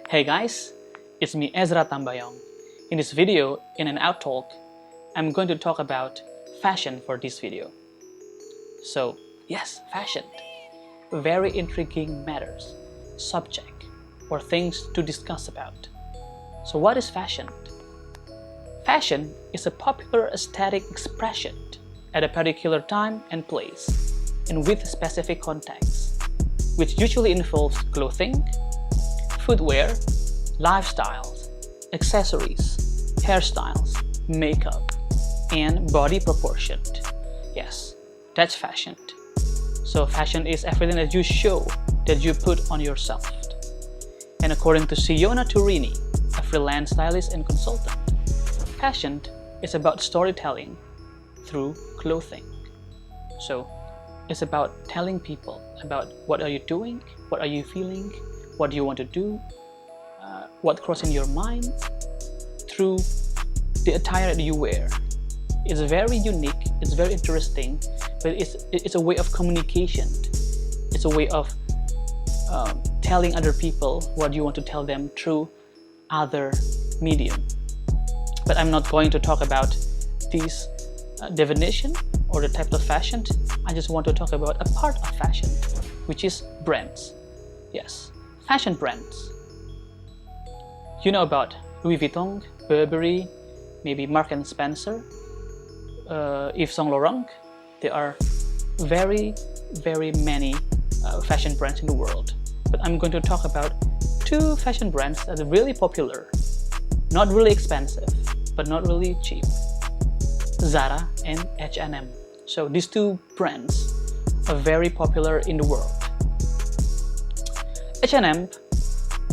Hey guys, it's me Ezra Tambayong. In this video, in an out talk, I'm going to talk about fashion for this video. So, yes, fashion. Very intriguing matters, subject, or things to discuss about. So what is fashion? Fashion is a popular aesthetic expression at a particular time and place, and with specific context, which usually involves clothing, footwear, lifestyles, accessories, hairstyles, makeup, and body proportion. Yes, that's fashion. So fashion is everything that you show, that you put on yourself. And according to Siona Turini, a freelance stylist and consultant, fashion is about storytelling through clothing. So it's about telling people about what are you doing, what are you feeling, what do you want to do, what crosses in your mind through the attire that you wear. It's very unique, it's very interesting, but it's a way of communication. It's a way of telling other people what you want to tell them through other medium. But I'm not going to talk about this definition or the type of fashion. I just want to talk about a part of fashion, which is brands. Yes, fashion brands. You know about Louis Vuitton, Burberry, maybe Mark and Spencer, Yves Saint Laurent. There are very many fashion brands in the world. But I'm going to talk about two fashion brands that are really popular, not really expensive, but not really cheap. Zara and H&M. So these two brands are very popular in the world. H&M,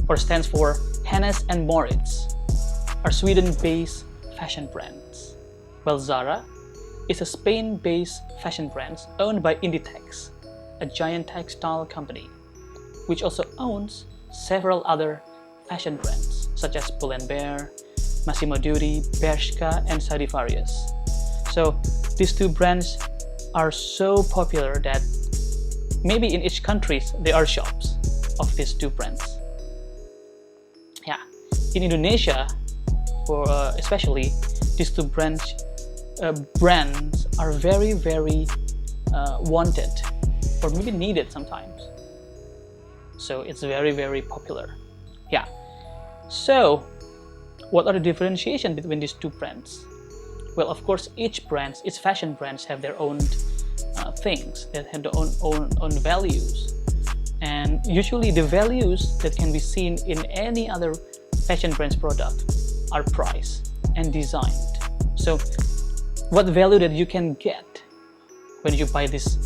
or stands for Hennes and Mauritz, are Sweden-based fashion brands, while Zara is a Spain-based fashion brand owned by Inditex, a giant textile company, which also owns several other fashion brands such as Pull & Bear, Massimo Dutti, Bershka, and Stradivarius. So these two brands are so popular that maybe in each country there are shops of these two brands. Yeah, in Indonesia, for especially these two brands are very wanted or maybe needed sometimes. So it's very popular. Yeah. So what are the differentiation between these two brands? Well, of course, each fashion brands have their own things, that have their own values. And usually the values that can be seen in any other fashion brand's product are priced and designed. So what value that you can get when you buy this,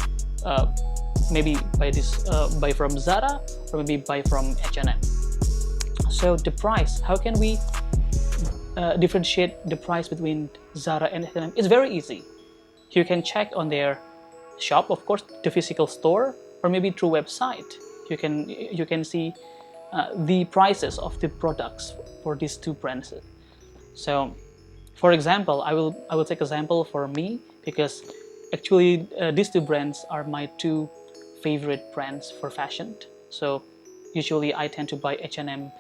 buy from Zara or maybe buy from H&M. So the price, how can we differentiate the price between Zara and H&M? It's very easy. You can check on their shop, of course, the physical store, or maybe through website. You can see the prices of the products for these two brands. So, for example, I will take example for me because actually these two brands are my two favorite brands for fashion. So usually I tend to buy H&M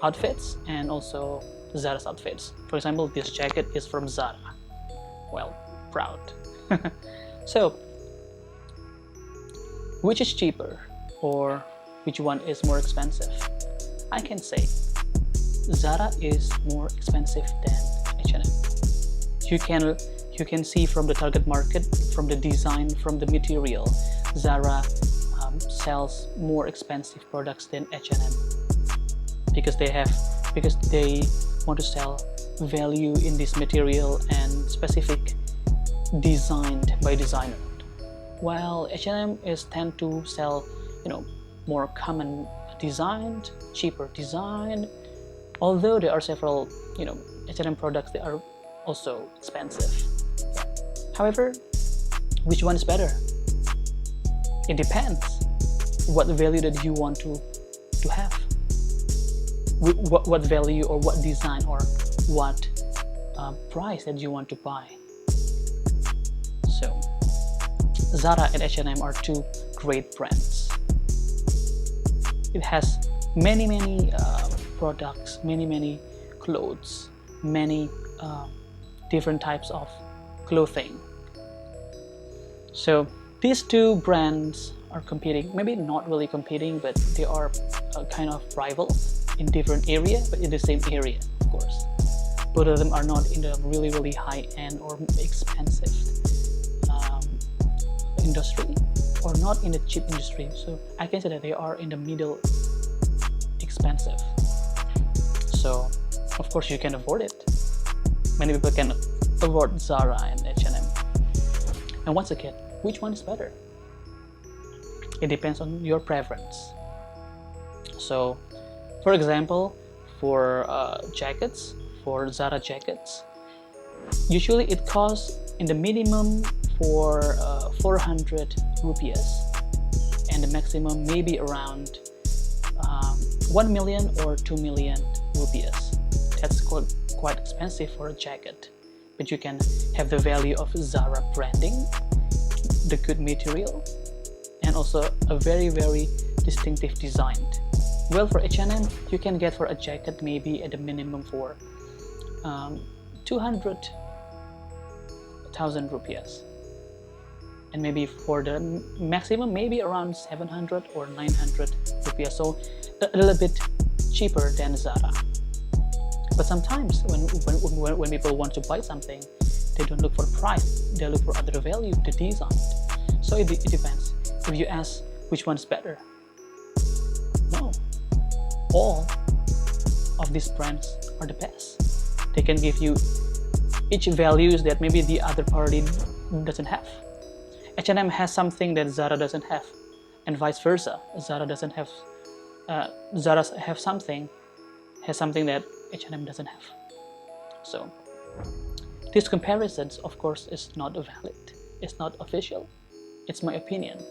outfits and also Zara's outfits. For example, this jacket is from Zara. Well, proud. So, which is cheaper or which one is more expensive? I can say Zara is more expensive than H&M. You can see from the target market, from the design, from the material, Zara sells more expensive products than H&M because they want to sell value in this material and specific designed by designer. While H&M tend to sell, more common designed, cheaper design. Although there are several, H&M products that are also expensive. However, which one is better? It depends what value that you want to have. What value or what design or what price that you want to buy. So Zara and H&M are two great brands. It has many products, many clothes, many different types of clothing. So these two brands are competing, maybe not really competing, but they are kind of rivals in different area, but in the same area, of course. Both of them are not in the really high-end or expensive industry, or not in the cheap industry. So I can say that they are in the middle expensive. So of course you can afford it. Many people can afford Zara and H&M. And once again, which one is better? It depends on your preference. So for example, for jackets, for Zara jackets, usually it costs in the minimum for 400 rupees, and the maximum maybe around 1 million or 2 million rupees. That's quite expensive for a jacket, but you can have the value of Zara branding, the good material, and also a very distinctive design. Well, for H&M, you can get for a jacket maybe at the minimum for 200,000 rupees, and maybe for the maximum maybe around 700 or 900 rupees, so a little bit cheaper than Zara. But sometimes when people want to buy something, they don't look for price, they look for other value, the design. So it depends. If you ask which one's better, no, all of these brands are the best. They can give you each values that maybe the other party doesn't have. H&M has something that Zara doesn't have, and vice versa. Zara has something that H&M doesn't have. So these comparisons, of course, is not valid. It's not official. It's my opinion.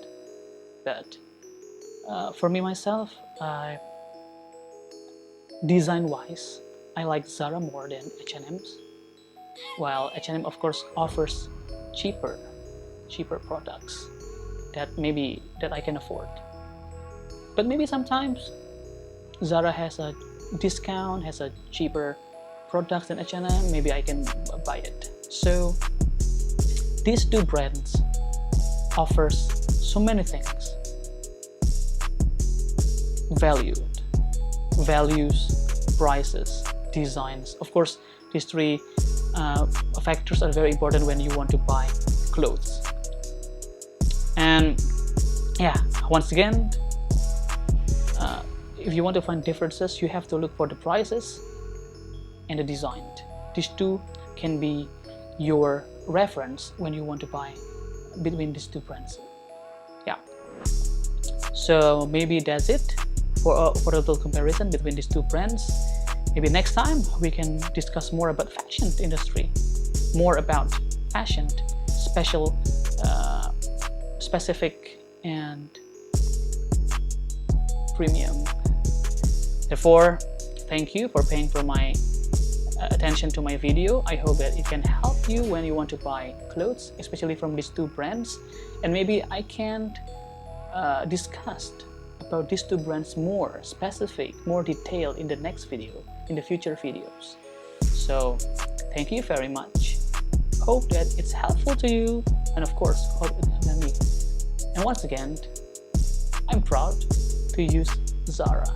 But for me myself, design-wise, I like Zara more than H&M's. While H&M, of course, offers cheaper products that I can afford. But maybe sometimes Zara has a discount, has a cheaper products than H&M. Maybe I can buy it. So these two brands offers so many things: values, prices, designs. Of course, these three factors are very important when you want to buy clothes. And yeah, once again, if you want to find differences, you have to look for the prices and the design. These two can be your reference when you want to buy between these two brands. Yeah. So maybe that's it for a little comparison between these two brands. Maybe next time we can discuss more about fashion industry, more about fashion, specific and premium. Therefore, thank you for paying for my attention to my video. I hope that it can help you when you want to buy clothes, especially from these two brands. And maybe I can discuss about these two brands more specific, more detailed in the next video, in the future videos. So thank you very much. Hope that it's helpful to you, and of course, hope it helps me. And once again, I'm proud to use Zara.